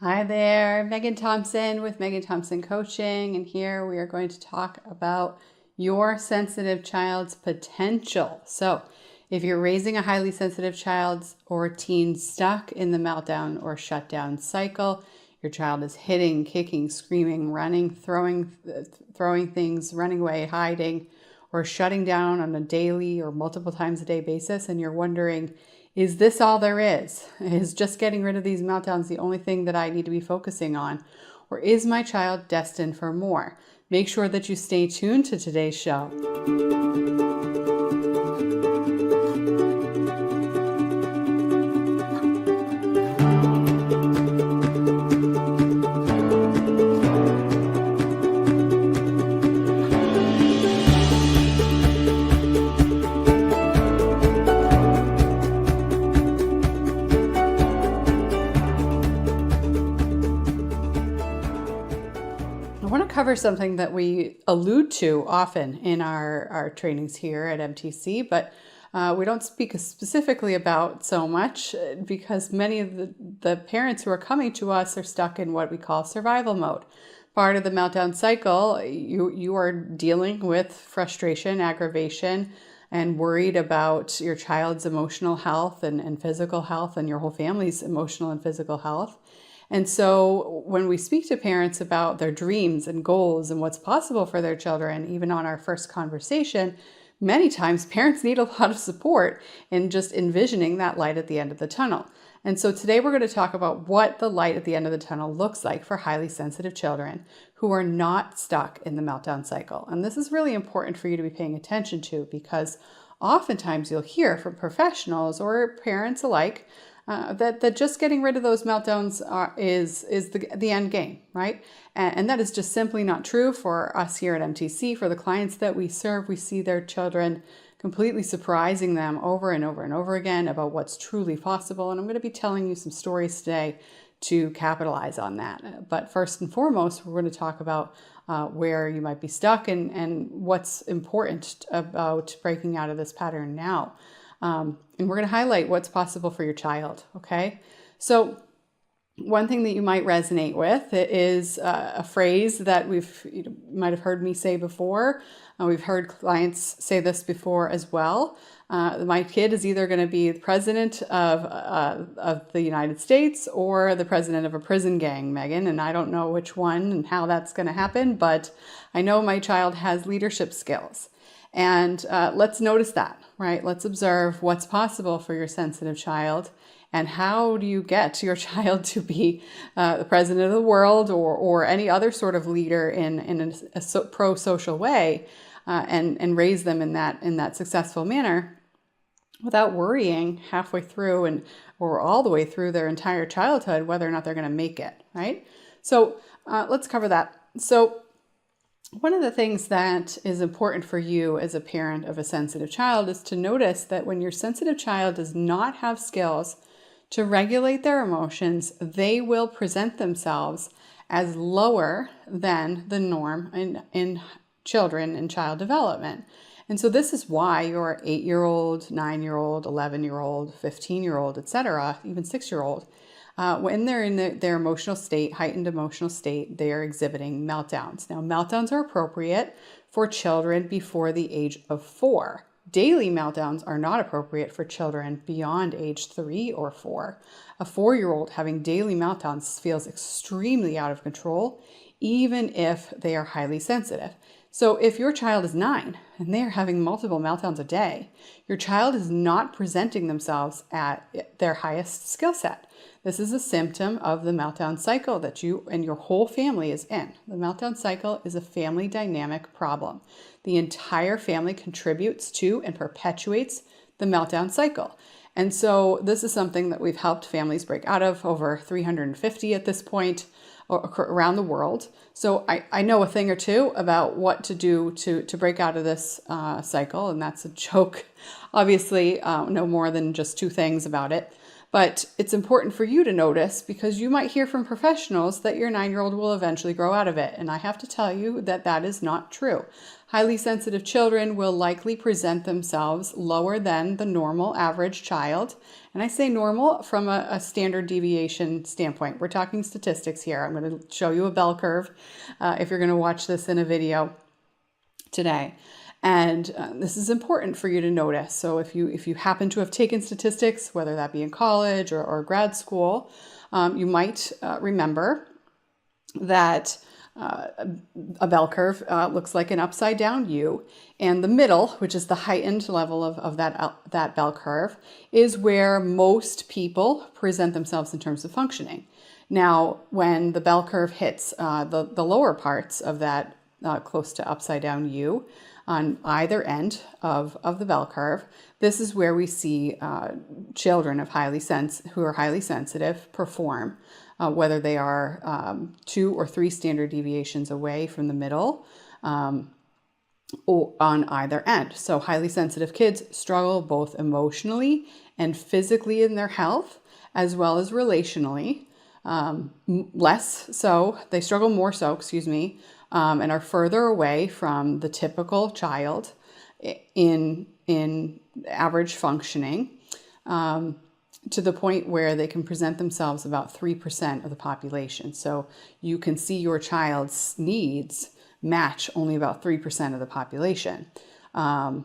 Hi there, Megan Thompson with Megan Thompson Coaching, and here we are going to talk about your sensitive child's potential. So, if you're raising a highly sensitive child or teen stuck in the meltdown or shutdown cycle, your child is hitting, kicking, screaming, running, throwing things, running away, hiding, or shutting down on a daily or multiple times a day basis, and you're wondering, is this all there is? Is just getting rid of these meltdowns the only thing that I need to be focusing on? Or is my child destined for more? Make sure that you stay tuned to today's show. Cover something that we allude to often in our trainings here at MTC, but we don't speak specifically about so much because many of the parents who are coming to us are stuck in what we call survival mode. Part of the meltdown cycle, you are dealing with frustration, aggravation, and worried about your child's emotional health and physical health and your whole family's emotional and physical health. And so when we speak to parents about their dreams and goals and what's possible for their children, even on our first conversation, many times parents need a lot of support in just envisioning that light at the end of the tunnel. And so today we're going to talk about what the light at the end of the tunnel looks like for highly sensitive children who are not stuck in the meltdown cycle. And this is really important for you to be paying attention to because oftentimes you'll hear from professionals or parents alike that just getting rid of those meltdowns is the end game, right? And that is just simply not true for us here at MTC. For the clients that we serve, we see their children completely surprising them over and over and over again about what's truly possible. And I'm going to be telling you some stories today to capitalize on that. But first and foremost, we're going to talk about where you might be stuck and what's important about breaking out of this pattern now. And we're going to highlight what's possible for your child, okay? So one thing that you might resonate with is a phrase that you might have heard me say before. We've heard clients say this before as well. My kid is either going to be the president of the United States or the president of a prison gang, Megan, and I don't know which one and how that's going to happen, but I know my child has leadership skills. And let's notice that, right? Let's observe what's possible for your sensitive child and how do you get your child to be the president of the world or any other sort of leader in a pro-social way and raise them in that successful manner without worrying halfway through or all the way through their entire childhood whether or not they're going to make it, right? So let's cover that. So one of the things that is important for you as a parent of a sensitive child is to notice that when your sensitive child does not have skills to regulate their emotions, they will present themselves as lower than the norm in children in child development. And so this is why your 8-year-old, 9-year-old, 11-year-old, 15-year-old, etc., even 6-year-old, when they're in their emotional state, heightened emotional state, they are exhibiting meltdowns. Now, meltdowns are appropriate for children before the age of 4. Daily meltdowns are not appropriate for children beyond age 3 or 4. A 4-year-old having daily meltdowns feels extremely out of control, even if they are highly sensitive. So if your child is 9 and they are having multiple meltdowns a day, your child is not presenting themselves at their highest skill set. This is a symptom of the meltdown cycle that you and your whole family is in. The meltdown cycle is a family dynamic problem. The entire family contributes to and perpetuates the meltdown cycle. And so this is something that we've helped families break out of, over 350 at this point around the world. So I know a thing or two about what to do to break out of this cycle, and that's a joke. Obviously, no more than just 2 things about it. But it's important for you to notice because you might hear from professionals that your 9-year-old will eventually grow out of it. And I have to tell you that that is not true. Highly sensitive children will likely present themselves lower than the normal average child. And I say normal from a standard deviation standpoint. We're talking statistics here. I'm going to show you a bell curve if you're going to watch this in a video today. And this is important for you to notice. So if you happen to have taken statistics, whether that be in college or grad school, you might remember that a bell curve looks like an upside down U, and the middle, which is the heightened level of that bell curve, is where most people present themselves in terms of functioning. Now, when the bell curve hits the lower parts of that close to upside down U, on either end of the bell curve, this is where we see children who are highly sensitive perform, whether they are 2 or 3 standard deviations away from the middle or on either end. So highly sensitive kids struggle both emotionally and physically in their health, as well as relationally. They struggle more so, and are further away from the typical child in average functioning, to the point where they can present themselves about 3% of the population. So you can see your child's needs match only about 3% of the population,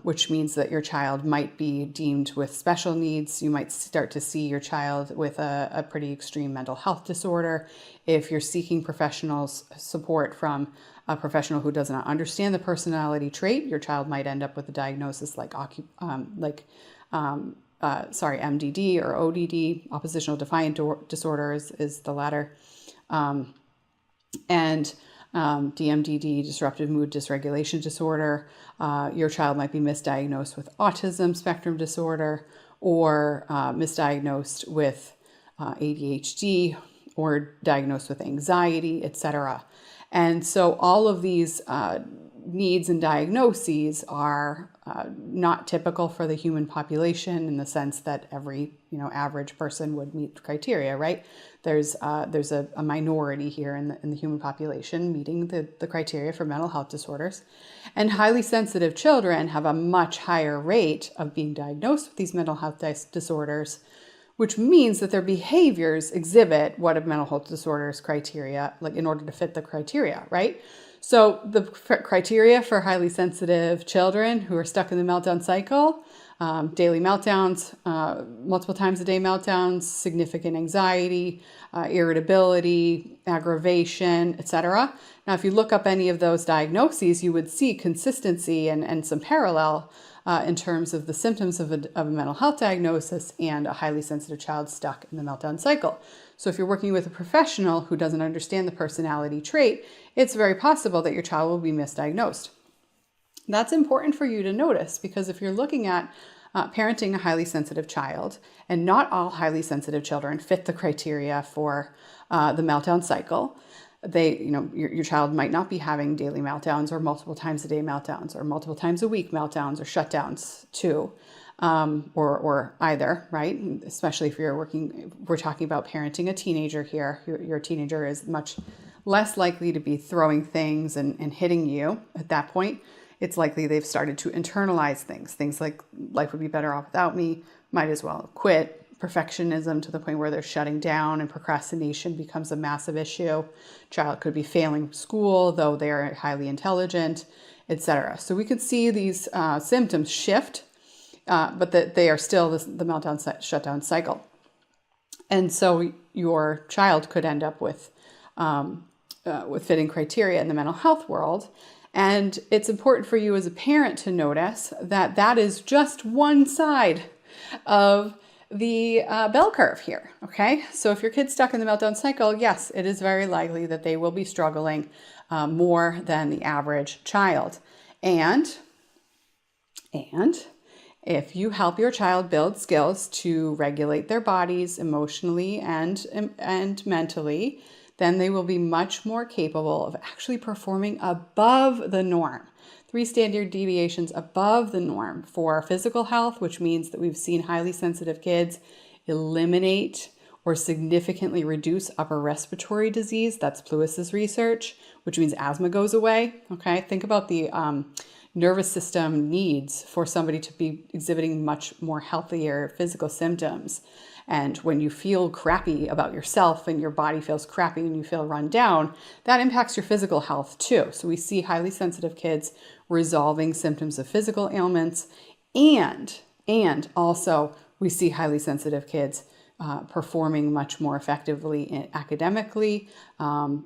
which means that your child might be deemed with special needs. You might start to see your child with a pretty extreme mental health disorder. If you're seeking professional support from a professional who does not understand the personality trait, your child might end up with a diagnosis like MDD or ODD, oppositional defiant disorder is the latter, and DMDD, disruptive mood dysregulation disorder. Your child might be misdiagnosed with autism spectrum disorder, or misdiagnosed with ADHD, or diagnosed with anxiety, etc. And so all of these needs and diagnoses are not typical for the human population, in the sense that every average person would meet criteria, right? There's a minority here in the human population meeting the criteria for mental health disorders, and highly sensitive children have a much higher rate of being diagnosed with these mental health disorders, which means that their behaviors exhibit what a mental health disorder's criteria, like in order to fit the criteria, right? So the criteria for highly sensitive children who are stuck in the meltdown cycle: daily meltdowns, multiple times a day meltdowns, significant anxiety, irritability, aggravation, etc. Now, if you look up any of those diagnoses, you would see consistency and some parallel in terms of the symptoms of a mental health diagnosis and a highly sensitive child stuck in the meltdown cycle. So if you're working with a professional who doesn't understand the personality trait, it's very possible that your child will be misdiagnosed. That's important for you to notice, because if you're looking at parenting a highly sensitive child, and not all highly sensitive children fit the criteria for the meltdown cycle, your child might not be having daily meltdowns, or multiple times a day meltdowns, or multiple times a week meltdowns, or shutdowns too, or either, right? Especially if we're talking about parenting a teenager here. Your teenager is much less likely to be throwing things and hitting you at that point. It's likely they've started to internalize things like life would be better off without me, might as well quit. Perfectionism to the point where they're shutting down, and procrastination becomes a massive issue. Child could be failing school, though they are highly intelligent, etc. So we could see these symptoms shift, but that they are still the meltdown shutdown cycle. And so your child could end up with fitting criteria in the mental health world. And it's important for you as a parent to notice that that is just one side of the bell curve here, okay? So if your kid's stuck in the meltdown cycle, yes, it is very likely that they will be struggling more than the average child. And if you help your child build skills to regulate their bodies emotionally and mentally, then they will be much more capable of actually performing above the norm. 3 standard deviations above the norm for physical health, which means that we've seen highly sensitive kids eliminate or significantly reduce upper respiratory disease. That's Pluess's research, which means asthma goes away. Okay, think about the nervous system needs for somebody to be exhibiting much more healthier physical symptoms. And when you feel crappy about yourself and your body feels crappy and you feel run down, that impacts your physical health too. So we see highly sensitive kids resolving symptoms of physical ailments, and also we see highly sensitive kids performing much more effectively academically,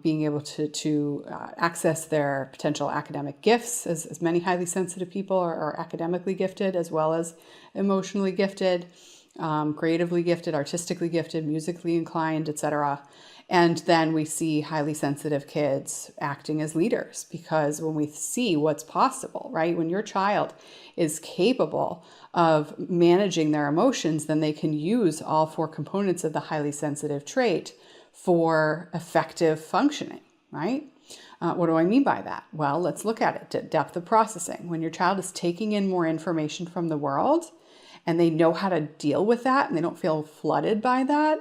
being able to access their potential academic gifts, as many highly sensitive people are academically gifted as well as emotionally gifted, creatively gifted, artistically gifted, musically inclined, etc. And then we see highly sensitive kids acting as leaders, because when we see what's possible, right? When your child is capable of managing their emotions, then they can use all 4 components of the highly sensitive trait for effective functioning, right? What do I mean by that? Well, let's look at it. Depth of processing. When your child is taking in more information from the world and they know how to deal with that and they don't feel flooded by that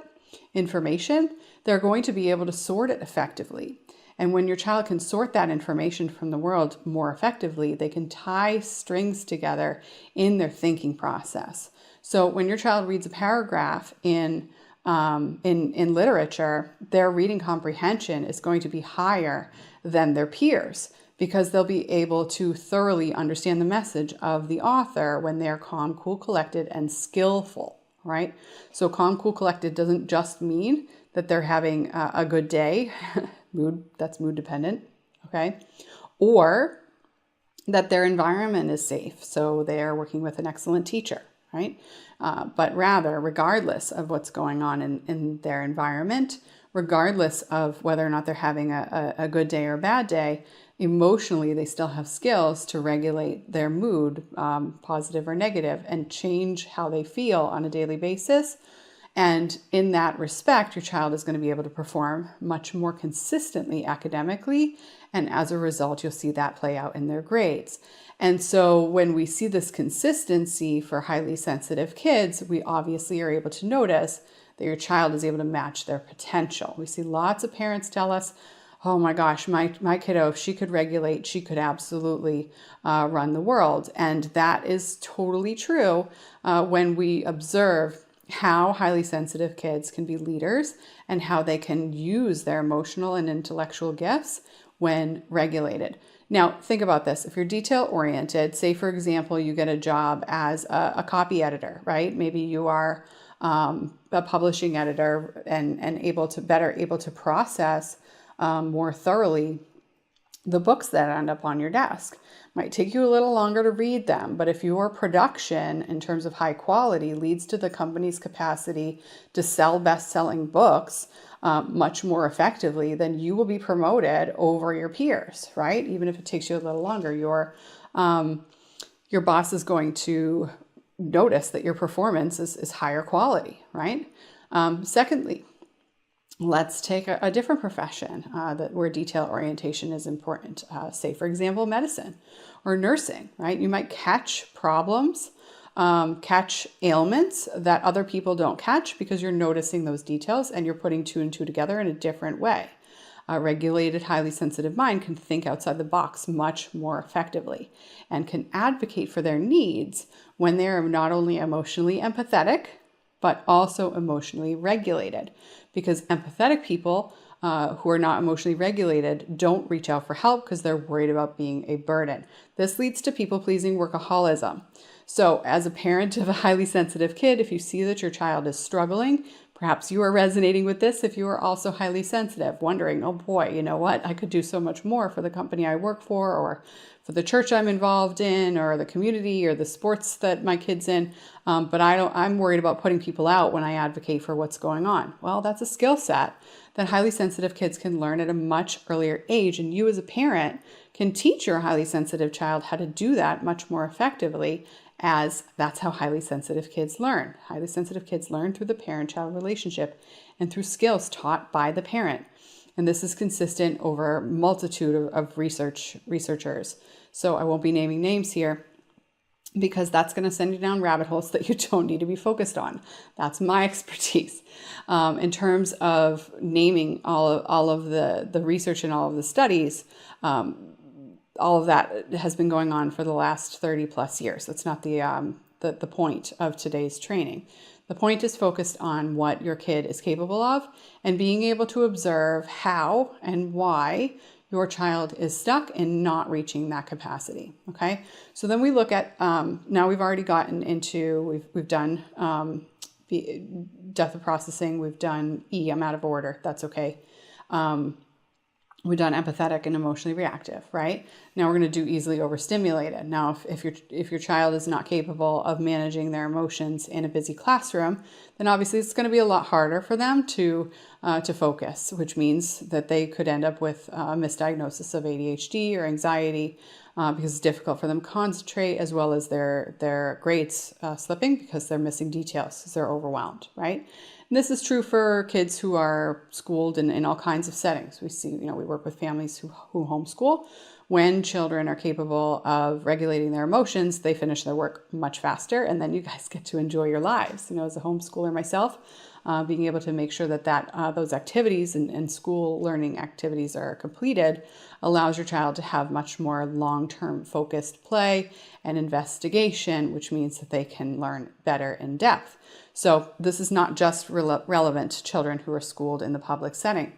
information, they're going to be able to sort it effectively. And when your child can sort that information from the world more effectively, they can tie strings together in their thinking process. So when your child reads a paragraph in literature, their reading comprehension is going to be higher than their peers, because they'll be able to thoroughly understand the message of the author when they're calm, cool, collected, and skillful, right? So calm, cool, collected doesn't just mean that they're having a good day, that's mood dependent, okay? Or that their environment is safe, so they are working with an excellent teacher, right? But rather, regardless of what's going on in their environment, regardless of whether or not they're having a good day or a bad day, emotionally, they still have skills to regulate their mood, positive or negative, and change how they feel on a daily basis. And in that respect, your child is going to be able to perform much more consistently academically. And as a result, you'll see that play out in their grades. And so when we see this consistency for highly sensitive kids, we obviously are able to notice that your child is able to match their potential. We see lots of parents tell us, oh my gosh, my kiddo, if she could regulate, she could absolutely run the world. And that is totally true when we observe how highly sensitive kids can be leaders and how they can use their emotional and intellectual gifts when regulated. Now, think about this. If you're detail oriented, say, for example, you get a job as a copy editor, right? Maybe you are a publishing editor and able to process more thoroughly the books that end up on your desk. Might take you a little longer to read them, but if your production in terms of high quality leads to the company's capacity to sell best-selling books much more effectively, then you will be promoted over your peers, right? Even if it takes you a little longer, your boss is going to notice that your performance is higher quality, right? Secondly, let's take a different profession where detail orientation is important. Say, for example, medicine or nursing, right? You might catch problems, catch ailments that other people don't catch because you're noticing those details and you're putting 2 and 2 together in a different way. A regulated, highly sensitive mind can think outside the box much more effectively and can advocate for their needs when they're not only emotionally empathetic, but also emotionally regulated. Because empathetic people who are not emotionally regulated don't reach out for help because they're worried about being a burden. This leads to people-pleasing workaholism. So as a parent of a highly sensitive kid, if you see that your child is struggling, perhaps you are resonating with this if you are also highly sensitive, wondering, oh boy, you know what? I could do so much more for the company I work for, or for the church I'm involved in, or the community, or the sports that my kid's in. But I'm worried about putting people out when I advocate for what's going on. Well, that's a skill set that highly sensitive kids can learn at a much earlier age. And you as a parent can teach your highly sensitive child how to do that much more effectively, as that's how highly sensitive kids learn. Highly sensitive kids learn through the parent-child relationship and through skills taught by the parent. And this is consistent over a multitude of researchers. So I won't be naming names here, because that's going to send you down rabbit holes that you don't need to be focused on. That's my expertise. In terms of naming all of the research and all of the studies, all of that has been going on for the last 30 plus years. That's not the point of today's training. The point is focused on what your kid is capable of and being able to observe how and why your child is stuck and not reaching that capacity. Okay. So then we look at, now we've already gotten into, we've done depth of processing. We've done E, I'm out of order. That's okay. We've done empathetic and emotionally reactive, right? Now we're going to do easily overstimulated. Now, if your child is not capable of managing their emotions in a busy classroom, then obviously it's going to be a lot harder for them to focus, which means that they could end up with a misdiagnosis of ADHD or anxiety because it's difficult for them to concentrate, as well as their grades slipping because they're missing details because they're overwhelmed, right? And this is true for kids who are schooled in all kinds of settings. We see, we work with families who homeschool. When children are capable of regulating their emotions, they finish their work much faster, and then you guys get to enjoy your lives. As a homeschooler myself, being able to make sure that those activities and school learning activities are completed allows your child to have much more long-term focused play and investigation, which means that they can learn better in depth. So this is not just relevant to children who are schooled in the public setting.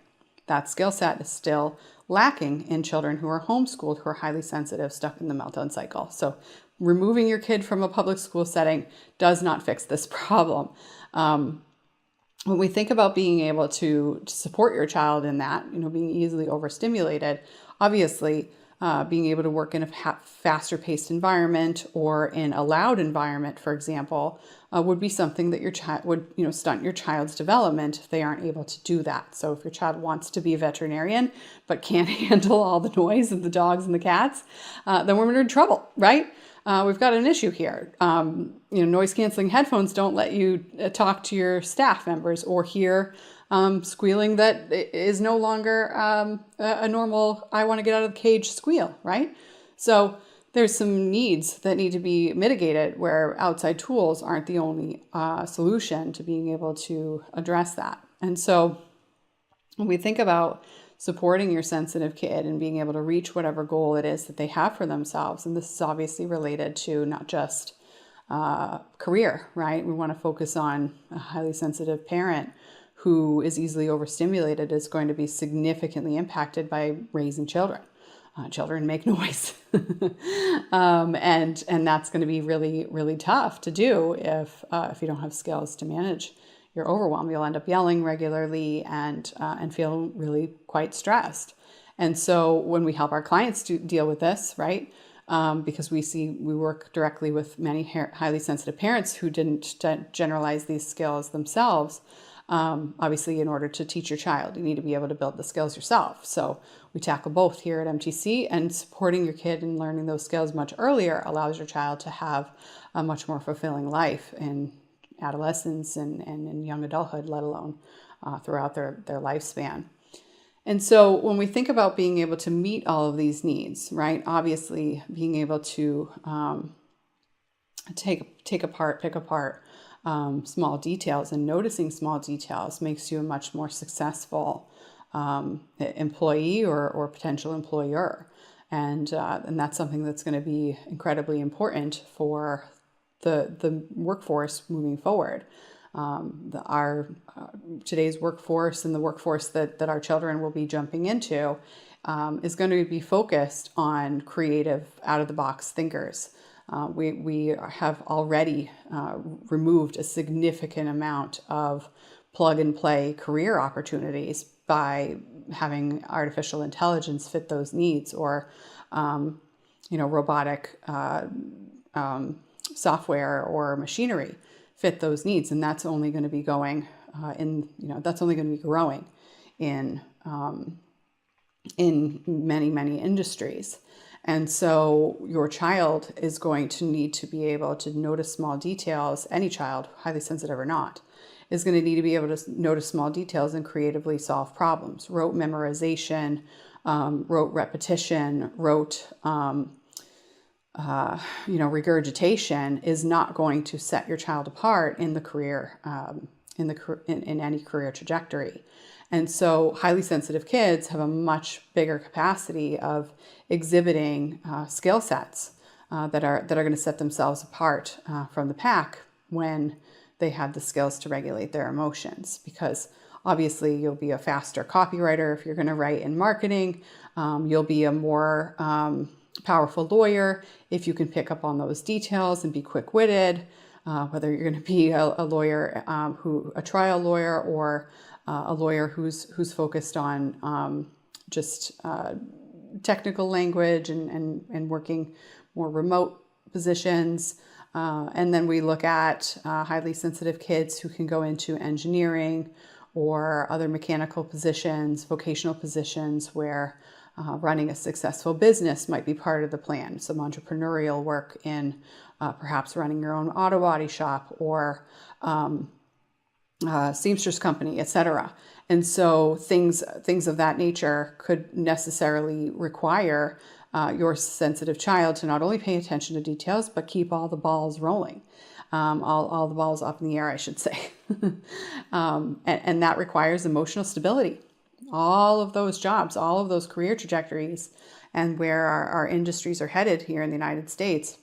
That skill set is still lacking in children who are homeschooled, who are highly sensitive, stuck in the meltdown cycle. So removing your kid from a public school setting does not fix this problem. When we think about being able to support your child in that, being easily overstimulated, obviously being able to work in a faster paced environment or in a loud environment, for example, would be something that your child would, stunt your child's development if they aren't able to do that. So if your child wants to be a veterinarian, but can't handle all the noise of the dogs and the cats, then we're in trouble, right? We've got an issue here. Noise canceling headphones don't let you talk to your staff members or hear squealing that is no longer a normal, I want to get out of the cage squeal, right? So there's some needs that need to be mitigated where outside tools aren't the only solution to being able to address that. And so when we think about supporting your sensitive kid and being able to reach whatever goal it is that they have for themselves, and this is obviously related to not just career, right? We want to focus on a highly sensitive parent who is easily overstimulated is going to be significantly impacted by raising children. Children make noise. And that's going to be really, really tough to do if you don't have skills to manage your overwhelm. You'll end up yelling regularly and feel really quite stressed. And so when we help our clients to deal with this, right, because we work directly with many highly sensitive parents who didn't generalize these skills themselves. Obviously, in order to teach your child, you need to be able to build the skills yourself. So we tackle both here at MTC, and supporting your kid in learning those skills much earlier allows your child to have a much more fulfilling life in adolescence and in young adulthood, let alone throughout their lifespan. And so when we think about being able to meet all of these needs, right, obviously being able to pick apart small details and noticing small details makes you a much more successful employee or potential employer. And that's something that's going to be incredibly important for the workforce moving forward. Today's workforce and the workforce that our children will be jumping into is going to be focused on creative, out-of-the-box thinkers. We have already removed a significant amount of plug-and-play career opportunities by having artificial intelligence fit those needs, or robotic software or machinery fit those needs, and that's only going to be growing in many industries. And so your child is going to need to be able to notice small details. Any child, highly sensitive or not, is going to need to be able to notice small details and creatively solve problems. Rote memorization, rote repetition, rote regurgitation is not going to set your child apart in the career, in any career trajectory. And so highly sensitive kids have a much bigger capacity of exhibiting skill sets that are going to set themselves apart from the pack when they have the skills to regulate their emotions. Because obviously you'll be a faster copywriter if you're going to write in marketing. You'll be a more powerful lawyer if you can pick up on those details and be quick-witted. Whether you're going to be a lawyer, a trial lawyer, or a lawyer who's focused on just technical language and working more remote positions. And then we look at highly sensitive kids who can go into engineering or other mechanical positions, vocational positions where running a successful business might be part of the plan. Some entrepreneurial work in perhaps running your own auto body shop or seamstress company, etc. And so things of that nature could necessarily require your sensitive child to not only pay attention to details, but keep all the balls rolling, all the balls up in the air, I should say. And that requires emotional stability. All of those jobs, all of those career trajectories, and where our industries are headed here in the United States,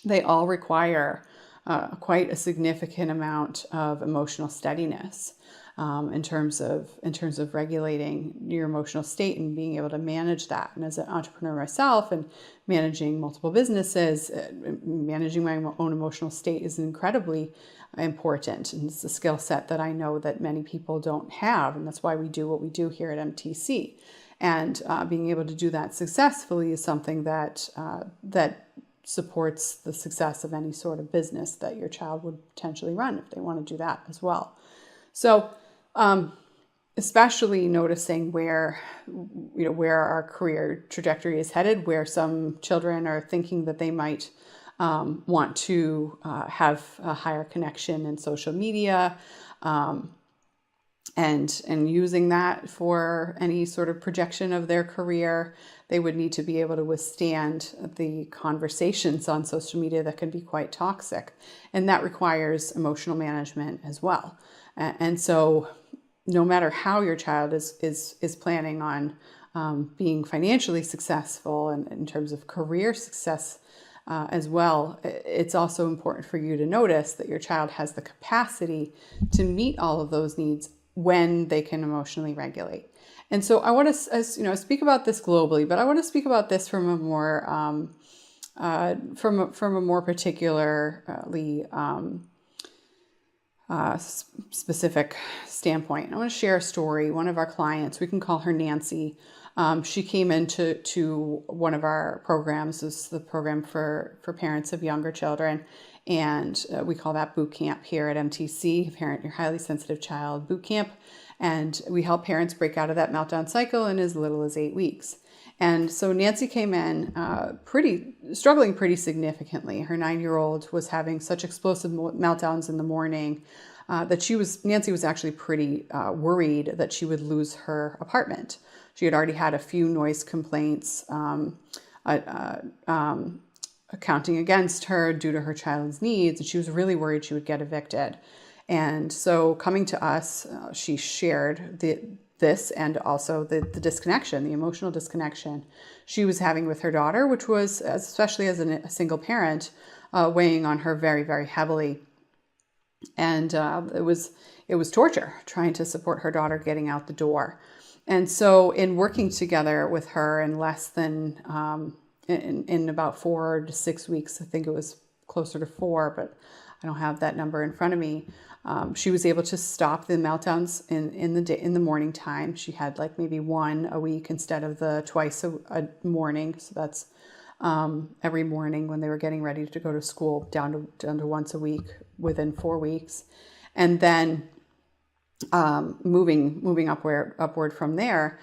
they all require quite a significant amount of emotional steadiness in terms of regulating your emotional state and being able to manage that. And as an entrepreneur myself and managing multiple businesses, managing my own emotional state is incredibly important. And it's a skill set that I know that many people don't have. And that's why we do what we do here at MTC. And being able to do that successfully is something that supports the success of any sort of business that your child would potentially run if they want to do that as well. So, especially noticing where our career trajectory is headed, where some children are thinking that they might want to have a higher connection in social media, and using that for any sort of projection of their career. They would need to be able to withstand the conversations on social media that can be quite toxic. And that requires emotional management as well. And so no matter how your child is planning on being financially successful and in terms of career success as well, it's also important for you to notice that your child has the capacity to meet all of those needs when they can emotionally regulate. And so I want to, speak about this globally, but I want to speak about this from a more particularly specific standpoint. I want to share a story. One of our clients, we can call her Nancy. She came into one of our programs. This is the program for parents of younger children. And we call that boot camp here at MTC, Parent Your Highly Sensitive Child Boot Camp. And we help parents break out of that meltdown cycle in as little as 8 weeks. And so Nancy came in struggling pretty significantly. Her 9-year-old was having such explosive meltdowns in the morning that Nancy was actually pretty worried that she would lose her apartment. She had already had a few noise complaints counting against her due to her child's needs, and she was really worried she would get evicted. And so coming to us, she shared this and also the disconnection, the emotional disconnection she was having with her daughter, which was, especially as a single parent, weighing on her very, very heavily. And it was torture trying to support her daughter getting out the door. And so in working together with her in less than, in about 4 to 6 weeks, I think it was closer to 4, but I don't have that number in front of me. She was able to stop the meltdowns in the morning time. She had like maybe 1 a week instead of the twice a morning. So that's every morning when they were getting ready to go to school, down to once a week within 4 weeks, and then moving upward from there.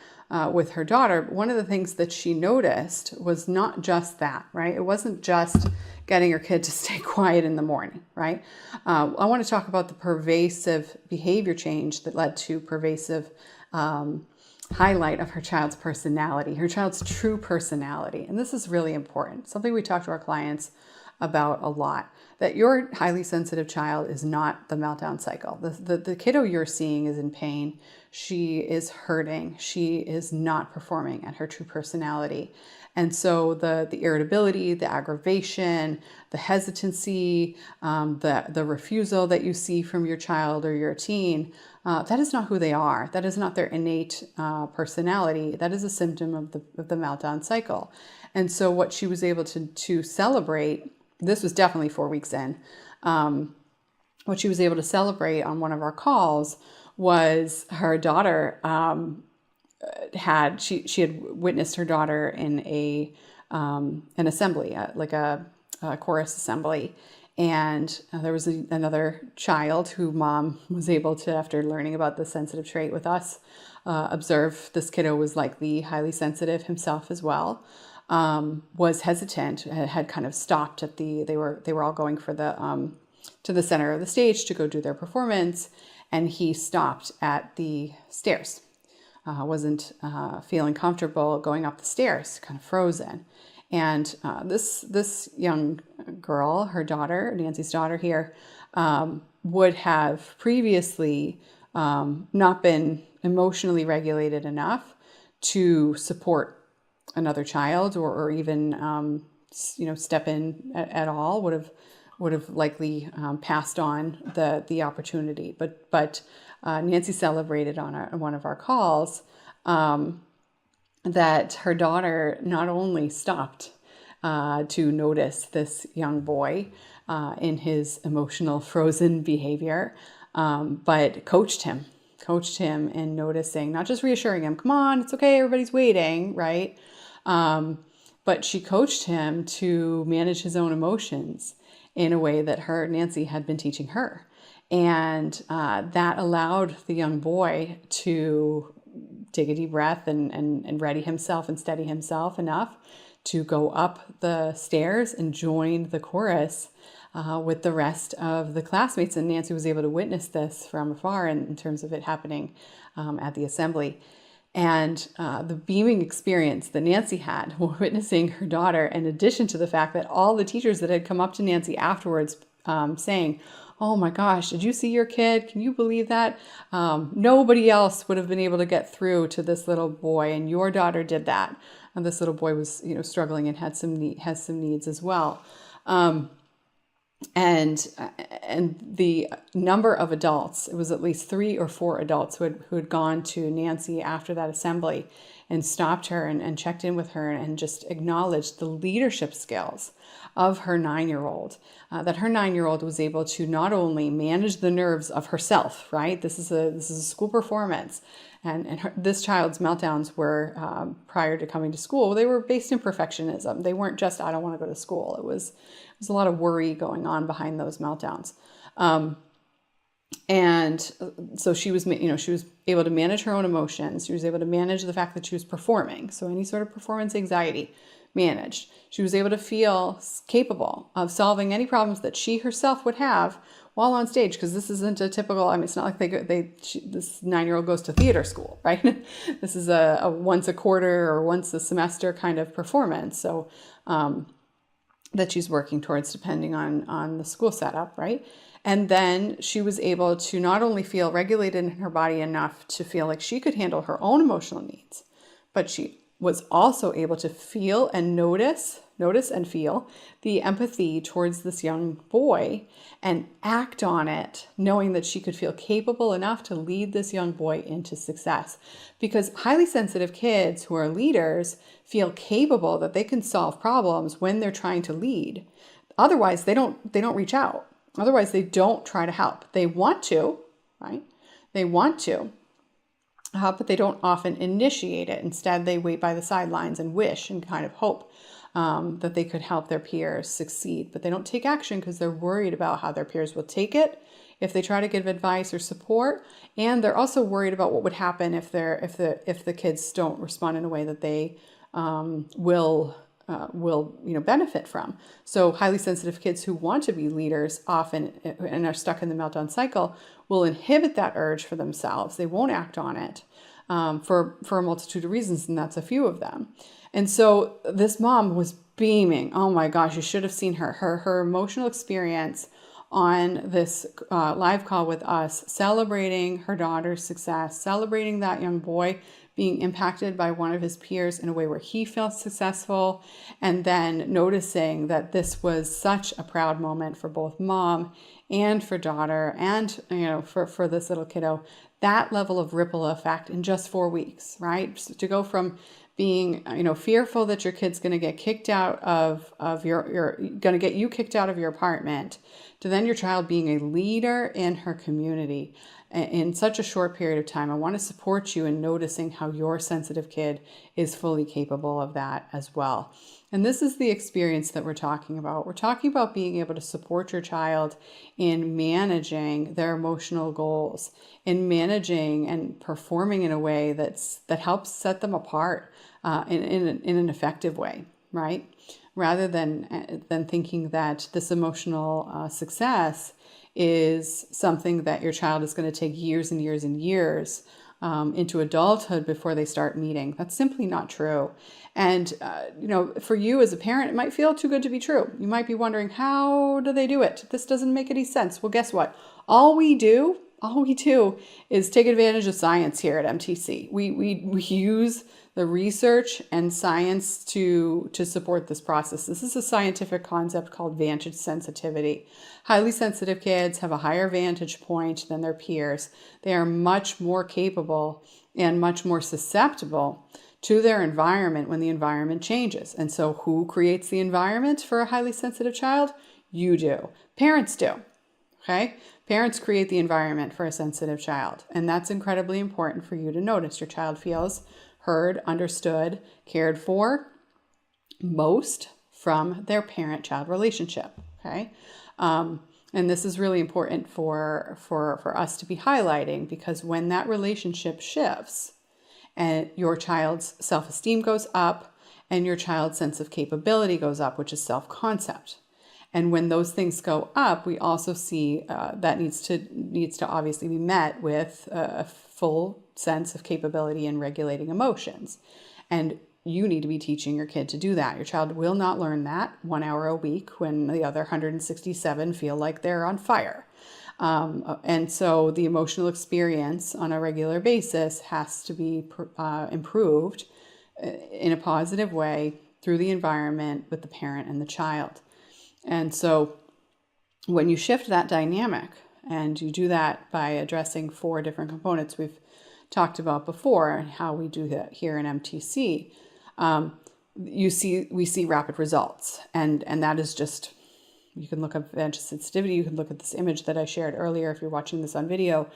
With her daughter, one of the things that she noticed was not just that, right? It wasn't just getting her kid to stay quiet in the morning, right? I want to talk about the pervasive behavior change that led to pervasive highlight of her child's personality, her child's true personality. And this is really important. Something we talk to our clients about a lot, that your highly sensitive child is not the meltdown cycle. The kiddo you're seeing is in pain. She is hurting. She is not performing at her true personality. And so the irritability, the aggravation, the hesitancy, the refusal that you see from your child or your teen, that is not who they are. That is not their innate personality. That is a symptom of the meltdown cycle. And so what she was able to celebrate, this was definitely 4 weeks in, what she was able to celebrate on one of our calls was her daughter she had witnessed her daughter in an assembly, like a chorus assembly. And there was another child who mom was able to, after learning about the sensitive trait with us, observe this kiddo was likely highly sensitive himself as well. Was hesitant, had kind of stopped at they were all going for to the center of the stage to go do their performance, and he stopped at the stairs. Wasn't feeling comfortable going up the stairs, kind of frozen. And this young girl, her daughter, Nancy's daughter here, would have previously not been emotionally regulated enough to support another child or even step in at all. Would have likely passed on the opportunity. But Nancy celebrated on one of our calls that her daughter not only stopped to notice this young boy in his emotional frozen behavior, but coached him in noticing, not just reassuring him, come on, it's okay, everybody's waiting, right? But she coached him to manage his own emotions in a way that Nancy had been teaching her. And that allowed the young boy to take a deep breath and ready himself and steady himself enough to go up the stairs and join the chorus with the rest of the classmates. And Nancy was able to witness this from afar in terms of it happening at the assembly. And the beaming experience that Nancy had while witnessing her daughter, in addition to the fact that all the teachers that had come up to Nancy afterwards saying, oh my gosh, did you see your kid? Can you believe that? Nobody else would have been able to get through to this little boy, and your daughter did that. And this little boy was, struggling and has some needs as well. And the number of adults, it was at least 3 or 4 adults who had gone to Nancy after that assembly and stopped her and checked in with her and just acknowledged the leadership skills of her 9-year-old, that her 9-year-old was able to not only manage the nerves of herself, right? This is a school performance. And this child's meltdowns were, prior to coming to school, they were based in perfectionism. They weren't just, I don't want to go to school. It was a lot of worry going on behind those meltdowns. And so she was able to manage her own emotions. She was able to manage the fact that she was performing. So any sort of performance anxiety managed. She was able to feel capable of solving any problems that she herself would have while on stage, because this isn't a typical, it's not like this 9-year-old goes to theater school, right? This is a once a quarter or once a semester kind of performance. So that she's working towards depending on the school setup, right? And then she was able to not only feel regulated in her body enough to feel like she could handle her own emotional needs, but she was also able to feel and notice and feel the empathy towards this young boy and act on it, knowing that she could feel capable enough to lead this young boy into success. Because highly sensitive kids who are leaders feel capable that they can solve problems when they're trying to lead. Otherwise, they don't reach out. Otherwise, they don't try to help. They want to, right? They want to. But they don't often initiate it. Instead, they wait by the sidelines and wish and kind of hope that they could help their peers succeed. But they don't take action because they're worried about how their peers will take it if they try to give advice or support. And they're also worried about what would happen if the kids don't respond in a way that they will benefit from. So highly sensitive kids who want to be leaders often and are stuck in the meltdown cycle will inhibit that urge for themselves. They won't act on it for a multitude of reasons, and that's a few of them. And so this mom was beaming. Oh my gosh, you should have seen her. Her emotional experience on this live call with us, celebrating her daughter's success, celebrating that young boy being impacted by one of his peers in a way where he felt successful, and then noticing that this was such a proud moment for both mom and for daughter and, for this little kiddo. That level of ripple effect in just 4 weeks, right? So to go from being, fearful that your kid's going to get kicked out of your going to get you kicked out of your apartment, to then your child being a leader in her community in such a short period of time. I want to support you in noticing how your sensitive kid is fully capable of that as well. And this is the experience that we're talking about. We're talking about being able to support your child in managing their emotional goals, in managing and performing in a way that helps set them apart in an effective way, right? Rather than thinking that this emotional success is something that your child is going to take years and years and years into adulthood before they start meeting. That's simply not true. And, for you as a parent, it might feel too good to be true. You might be wondering, how do they do it? This doesn't make any sense. Well, guess what? All we do is take advantage of science here at MTC. We use the research and science to support this process. This is a scientific concept called Vantage sensitivity. Highly sensitive kids have a higher vantage point than their peers. They are much more capable and much more susceptible to their environment when the environment changes. And so who creates the environment for a highly sensitive child? You do. Parents do. Okay? Parents create the environment for a sensitive child. And that's incredibly important for you to notice. Your child feels heard, understood, cared for most from their parent-child relationship. Okay? And this is really important for us to be highlighting, because when that relationship shifts and your child's self-esteem goes up and your child's sense of capability goes up, which is self-concept. And when those things go up, we also see that needs to obviously be met with a full sense of capability in regulating emotions. And you need to be teaching your kid to do that. Your child will not learn that 1 hour a week when the other 167 feel like they're on fire. And so the emotional experience on a regular basis has to be improved in a positive way through the environment with the parent and the child. And so when you shift that dynamic, and you do that by addressing 4 different components we've talked about before and how we do that here in MTC, we see rapid results. And that is just, you can look up Vantage sensitivity, you can look at this image that I shared earlier if you're watching this on video.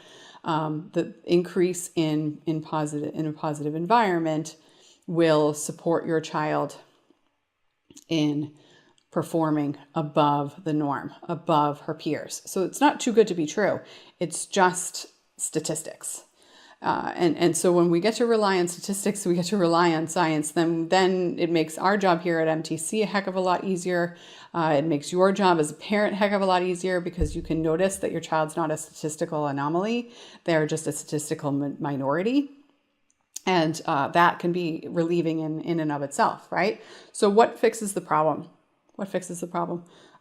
The increase in a positive environment will support your child in performing above the norm, above her peers. So it's not too good to be true. It's just statistics. And so when we get to rely on statistics, we get to rely on science, then it makes our job here at MTC a heck of a lot easier. It makes your job as a parent a heck of a lot easier, because you can notice that your child's not a statistical anomaly. They're just a statistical minority. And that can be relieving in and of itself, right? So what fixes the problem?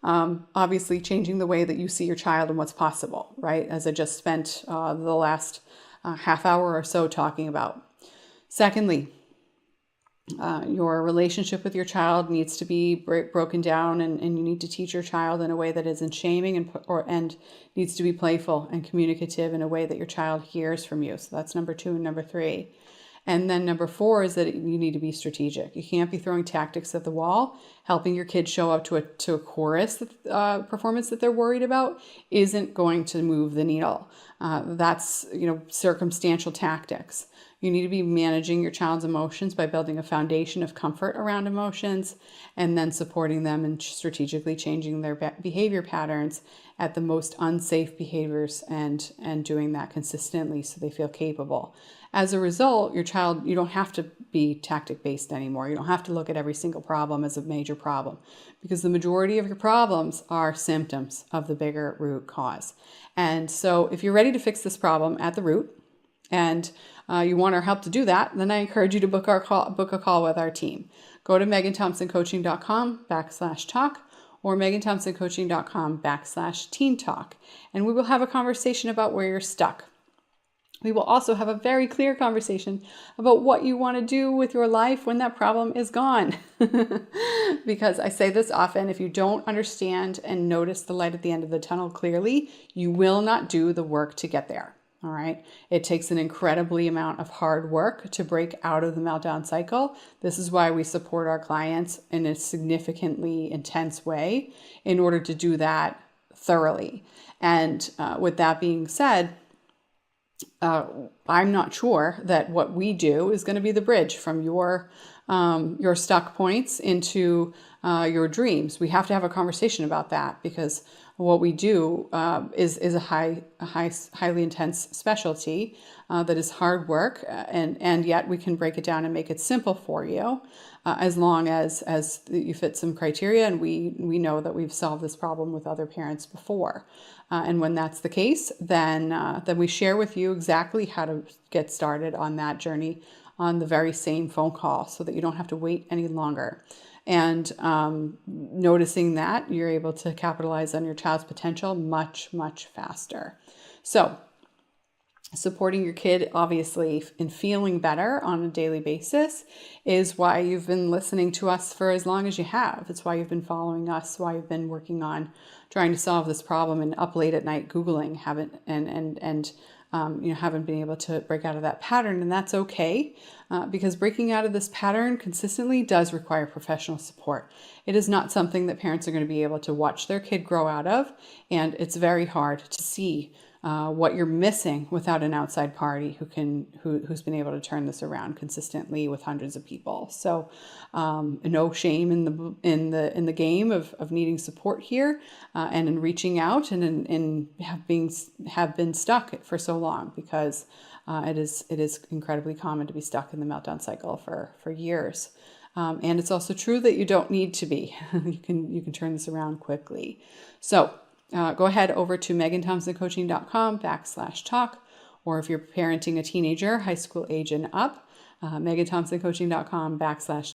Obviously, changing the way that you see your child and what's possible, right? As I just spent the last half hour or so talking about. Secondly, your relationship with your child needs to be broken down, and you need to teach your child in a way that isn't shaming and needs to be playful and communicative in a way that your child hears from you. So that's number 2 and number 3. And then number 4 is that you need to be strategic. You can't be throwing tactics at the wall. Helping your kid show up to a chorus performance that they're worried about isn't going to move the needle. That's circumstantial tactics. You need to be managing your child's emotions by building a foundation of comfort around emotions, and then supporting them and strategically changing their behavior patterns at the most unsafe behaviors, and doing that consistently so they feel capable. As a result, your child, you don't have to be tactic-based anymore. You don't have to look at every single problem as a major problem, because the majority of your problems are symptoms of the bigger root cause. And so if you're ready to fix this problem at the root, and you want our help to do that, then I encourage you to book a call with our team. Go to meganthompsoncoaching.com/talk or meganthompsoncoaching.com/teen talk, and we will have a conversation about where you're stuck. We will also have a very clear conversation about what you want to do with your life when that problem is gone. Because I say this often, if you don't understand and notice the light at the end of the tunnel clearly, you will not do the work to get there. All right. It takes an incredibly amount of hard work to break out of the meltdown cycle. This is why we support our clients in a significantly intense way in order to do that thoroughly. And with that being said, I'm not sure that what we do is going to be the bridge from your stuck points into your dreams. We have to have a conversation about that, because what we do is a highly intense specialty that is hard work, and yet we can break it down and make it simple for you, as long as you fit some criteria, and we know that we've solved this problem with other parents before. And when that's the case, then we share with you exactly how to get started on that journey on the very same phone call, so that you don't have to wait any longer. And noticing that, you're able to capitalize on your child's potential much, much faster. So supporting your kid, obviously, in feeling better on a daily basis is why you've been listening to us for as long as you have. It's why you've been following us, why you've been working on trying to solve this problem and up late at night Googling, haven't been able to break out of that pattern. And that's okay, because breaking out of this pattern consistently does require professional support. It is not something that parents are going to be able to watch their kid grow out of. And it's very hard to see what you're missing without an outside party who's been able to turn this around consistently with hundreds of people. So no shame in the game of needing support here, and in reaching out, and in have been stuck for so long, because it is incredibly common to be stuck in the meltdown cycle for years. And it's also true that you don't need to be. You can turn this around quickly. So go ahead over to meganthompsoncoaching.com/talk, or if you're parenting a teenager, high school age and up, meganthompsoncoaching.com/